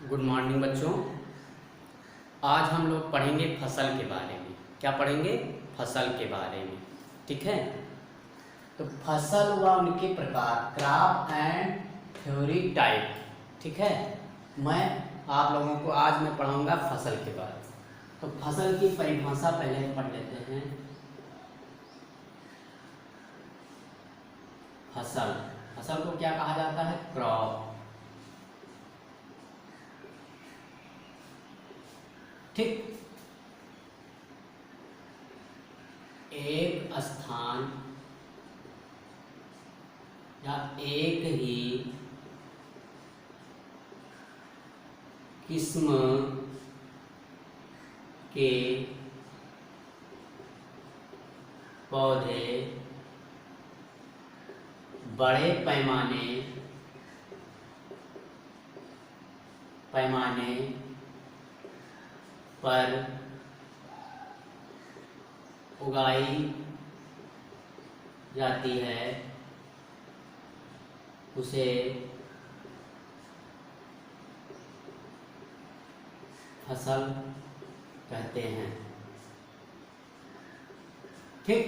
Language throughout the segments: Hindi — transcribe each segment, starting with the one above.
गुड मॉर्निंग बच्चों। आज हम लोग पढ़ेंगे फसल के बारे में। क्या पढ़ेंगे? फसल के बारे में। ठीक है, तो फसल व उनके प्रकार, क्रॉप एंड थ्योरी टाइप। ठीक है, मैं आप लोगों को आज मैं पढ़ाऊंगा फसल के बारे में। तो फसल की परिभाषा पहले पढ़ लेते हैं। फसल को क्या कहा जाता है? क्रॉप। ठीक, एक स्थान या एक ही किस्म के पौधे बड़े पैमाने पर उगाई जाती है, उसे फसल कहते हैं। ठीक,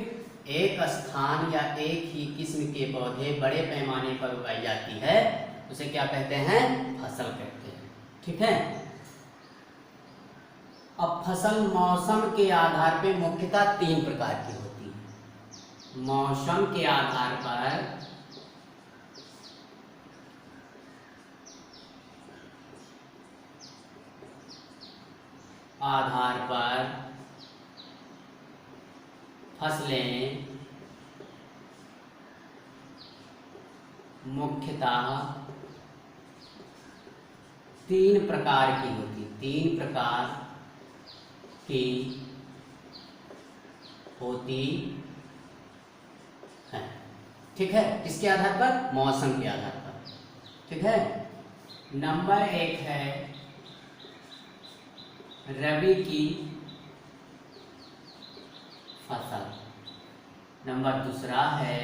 एक स्थान या एक ही किस्म के पौधे बड़े पैमाने पर उगाई जाती है, उसे क्या कहते हैं? फसल कहते हैं। ठीक है, अब फसल मौसम के आधार पे मुख्यतः 3 प्रकार की होती है। मौसम के आधार पर फसलें मुख्यतः 3 प्रकार की होती है। 3 प्रकार की होती है। ठीक है, किसके आधार पर? मौसम के आधार पर। ठीक है, नंबर 1 है रबी की फसल। नंबर 2 है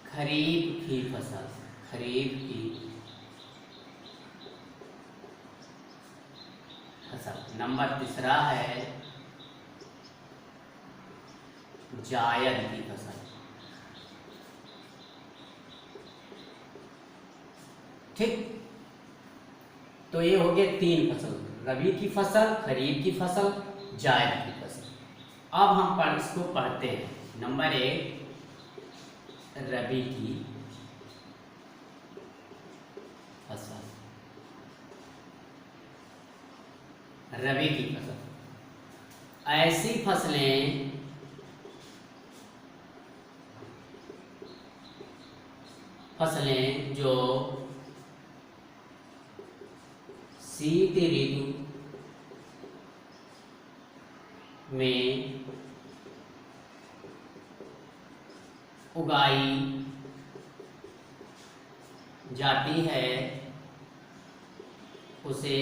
खरीफ की फसल। खरीफ की फसल। नंबर 3 है जायद की फसल। ठीक, तो ये हो गए 3 फसल, रबी की फसल, खरीफ की फसल, जायद की फसल। अब हम इसको पढ़ते हैं। नंबर 1 रबी की फसल। रबी की फसल ऐसी फसलें जो शीत ऋतु में उगाई जाती है, उसे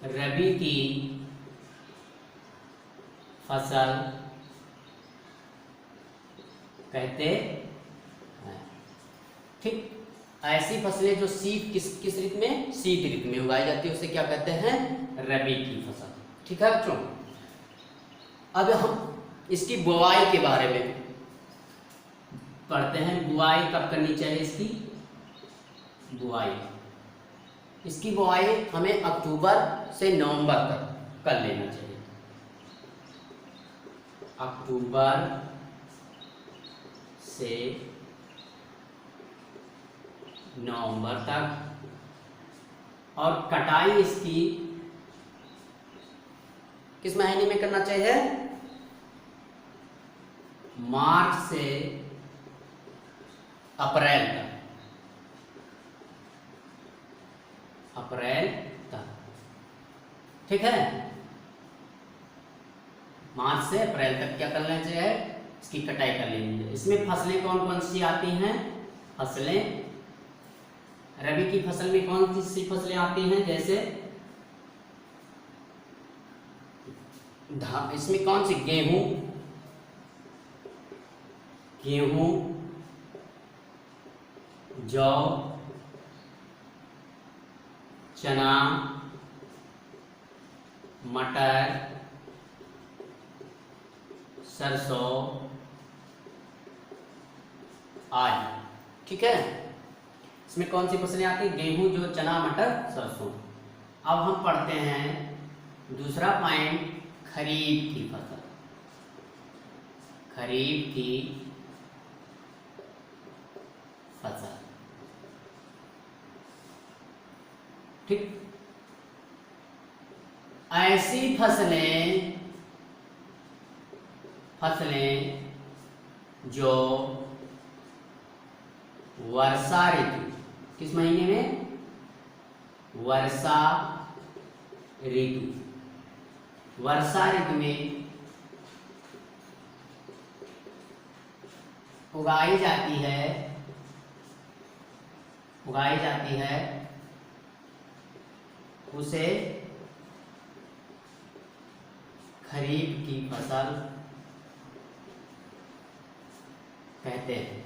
रबी की फसल कहते हैं। ठीक, ऐसी फसलें जो किस ऋतु में? शीत ऋतु में उगाई जाती है, उसे क्या कहते हैं? रबी की फसल। ठीक है बच्चों, अब हम इसकी बुआई के बारे में पढ़ते हैं। बुआई कब करनी चाहिए? इसकी बुआई हमें अक्टूबर से नवंबर तक कर लेना चाहिए। अक्टूबर से नवंबर तक। और कटाई इसकी किस महीने में करना चाहिए? मार्च से अप्रैल तक। ठीक है, मार्च से अप्रैल तक क्या कर लेना चाहिए? इसकी कटाई कर लेनी चाहिए। इसमें फसलें कौन कौन सी आती हैं? फसलें रबी की फसल में कौन सी फसलें आती हैं? जैसे इसमें कौन सी? गेहूं, जौ, चना, मटर, सरसों आदि। ठीक है, इसमें कौन सी फसलें आती हैं? गेहूं, जौ, चना, मटर, सरसों। अब हम पढ़ते हैं दूसरा पॉइंट, खरीफ की फसल। खरीफ की फसल। ठीक, ऐसी फसलें जो वर्षा ऋतु, किस महीने में? वर्षा ऋतु। वर्षा ऋतु में उगाई जाती है, उसे खरीफ की फसल कहते हैं।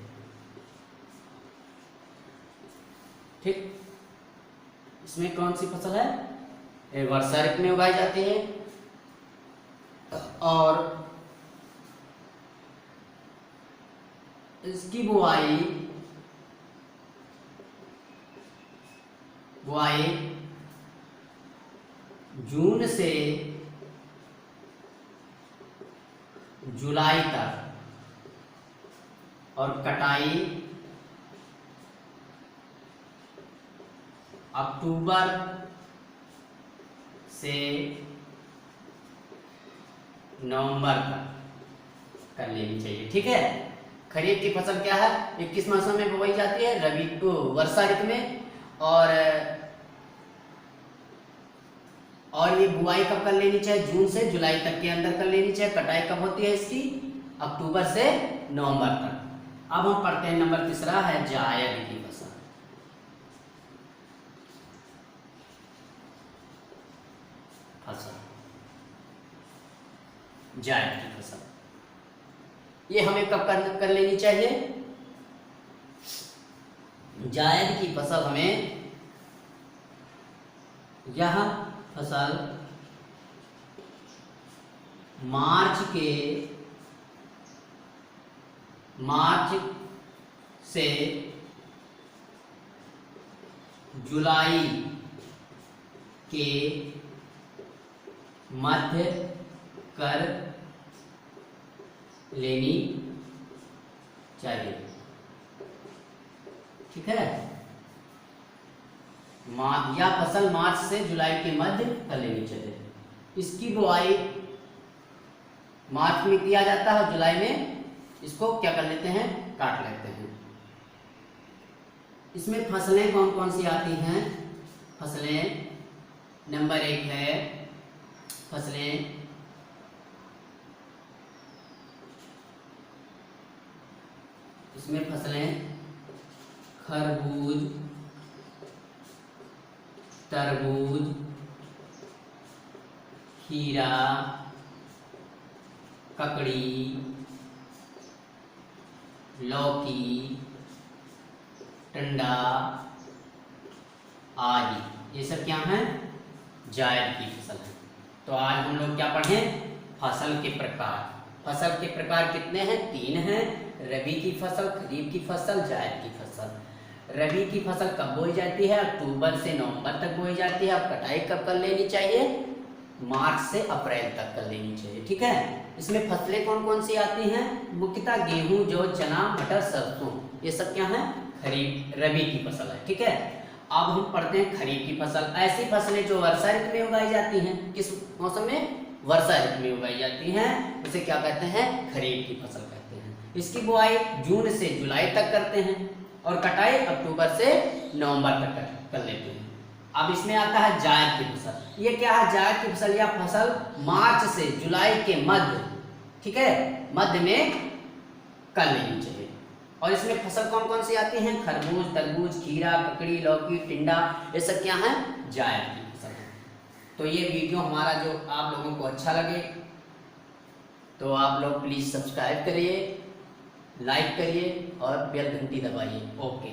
ठीक, इसमें कौन सी फसल है? वर्षा ऋतु में उगाई जाती है और इसकी बुआई जून से जुलाई तक और कटाई अक्टूबर से नवंबर तक कर लेनी चाहिए। ठीक है, खरीफ की फसल क्या है? ये किस मौसम में बोई जाती है? रबी को, वर्षा ऋतु में। और ये बुआई कब कर लेनी चाहिए? जून से जुलाई तक के अंदर कर लेनी चाहिए। कटाई कब होती है इसकी? अक्टूबर से नवंबर तक। अब हम पढ़ते हैं नंबर तीसरा है जायद की फसल। जायद की फसल ये हमें कब कर लेनी चाहिए? जायद की फसल हमें, यह फसल मार्च से जुलाई के मध्य कर लेनी चाहिए। ठीक है, यह फसल मार्च से जुलाई के मध्य कर लेनी चाहिए। इसकी बुआई मार्च में किया जाता है, जुलाई में इसको क्या कर लेते हैं? काट लेते हैं। इसमें फसलें कौन कौन सी आती हैं? फसलें नंबर 1 है फसलें इसमें फसलें खरबूज, तरबूज, खीरा, ककड़ी, लौकी, टंडा आदि, ये सब क्या हैं? जायद की फसल है। तो आज हम लोग क्या पढ़े? फसल के प्रकार। फसल के प्रकार कितने हैं? 3 हैं। रबी की फसल, खरीफ की फसल, जायद की फसल। रबी की फसल कब बोई जाती है? अक्टूबर से नवंबर तक बोई जाती है। अब कटाई कब कर लेनी चाहिए? मार्च से अप्रैल तक कर लेनी चाहिए। ठीक है, इसमें फसलें कौन कौन सी आती हैं? मुख्यतः गेहूं, जौ, चना, मटर, सरसों, ये सब क्या है? खरीफ रबी की फसल है। ठीक है, अब हम पढ़ते हैं खरीफ की फसल। ऐसी फसलें जो वर्षा ऋतु में उगाई जाती हैं। किस मौसम में? वर्षा ऋतु में उगाई जाती हैं, उसे क्या कहते हैं? खरीफ की फसल कहते हैं। इसकी बुआई जून से जुलाई तक करते हैं और कटाई अक्टूबर से नवंबर तक कर लेते हैं। अब इसमें आता है जायद की फसल। ये क्या है? जायद की फसल या फसल मार्च से जुलाई के मध्य, ठीक है, मध्य में कर लेनी चाहिए। और इसमें फसल कौन कौन सी आती हैं? खरबूज, तरबूज, खीरा, ककड़ी, लौकी, टिंडा, ये सब क्या है? जायद की फसल है। तो ये वीडियो हमारा जो आप लोगों को अच्छा लगे तो आप लोग प्लीज़ सब्सक्राइब करिए, लाइक करिए और बेल घंटी दबाइए। ओके।